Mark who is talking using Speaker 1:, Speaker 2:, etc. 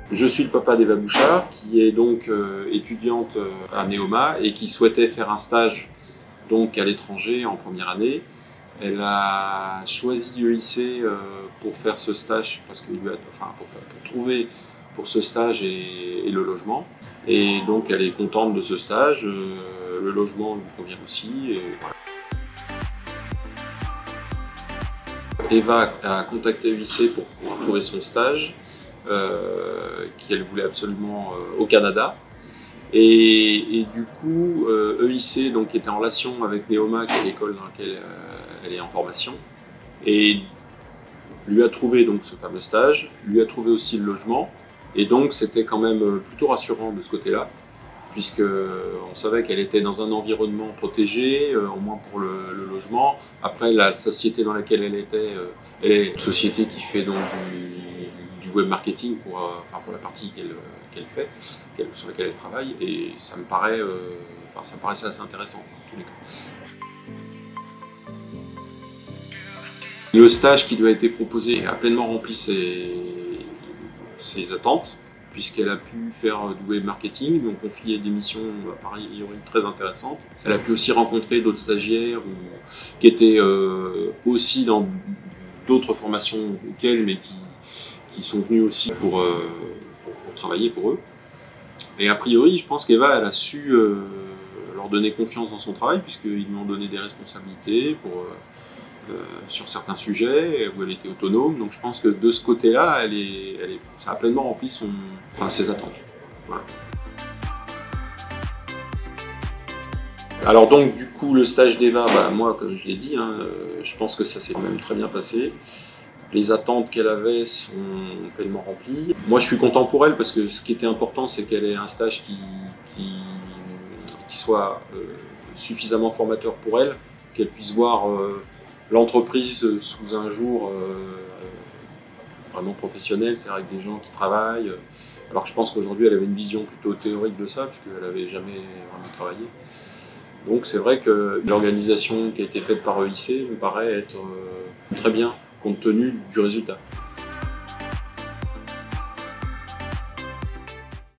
Speaker 1: Je suis le papa d'Eva Bouchard, qui est donc étudiante à Neoma et qui souhaitait faire un stage donc à l'étranger en première année. Elle a choisi EIC pour faire ce stage, parce que pour trouver pour ce stage et le logement. Et donc elle est contente de ce stage, le logement lui convient aussi. Et voilà. Eva a contacté EIC pour trouver son stage, qu'elle voulait absolument au Canada. Et du coup, EIC donc, était en relation avec Neoma, qui est l'école dans laquelle elle est en formation, et lui a trouvé donc ce fameux stage, lui a trouvé aussi le logement, et donc c'était quand même plutôt rassurant de ce côté-là, puisque on savait qu'elle était dans un environnement protégé, au moins pour le logement. Après, la société dans laquelle elle était, elle est une société qui fait donc du web marketing pour la partie qu'elle fait, sur laquelle elle travaille, et ça me paraît, ça me paraissait assez intéressant en tous les cas. Le stage qui lui a été proposé a pleinement rempli ses attentes, puisqu'elle a pu faire du web marketing, donc confier des missions a priori très intéressantes. Elle a pu aussi rencontrer d'autres stagiaires qui étaient aussi dans d'autres formations qu'elle, mais qui sont venus aussi pour travailler pour eux. Et a priori, je pense qu'Eva, elle a su leur donner confiance dans son travail, puisqu'ils lui ont donné des responsabilités sur certains sujets où elle était autonome. Donc je pense que de ce côté-là, ça a pleinement rempli ses attentes. Voilà. Alors donc du coup le stage d'Eva, moi comme je l'ai dit, je pense que ça s'est quand même très bien passé. Les attentes qu'elle avait sont pleinement remplies. Moi je suis content pour elle parce que ce qui était important c'est qu'elle ait un stage qui soit suffisamment formateur pour elle, qu'elle puisse voir l'entreprise sous un jour vraiment professionnel, c'est-à-dire avec des gens qui travaillent. Alors je pense qu'aujourd'hui elle avait une vision plutôt théorique de ça, puisqu'elle n'avait jamais vraiment travaillé. Donc c'est vrai que l'organisation qui a été faite par EIC me paraît être très bien, compte tenu du résultat.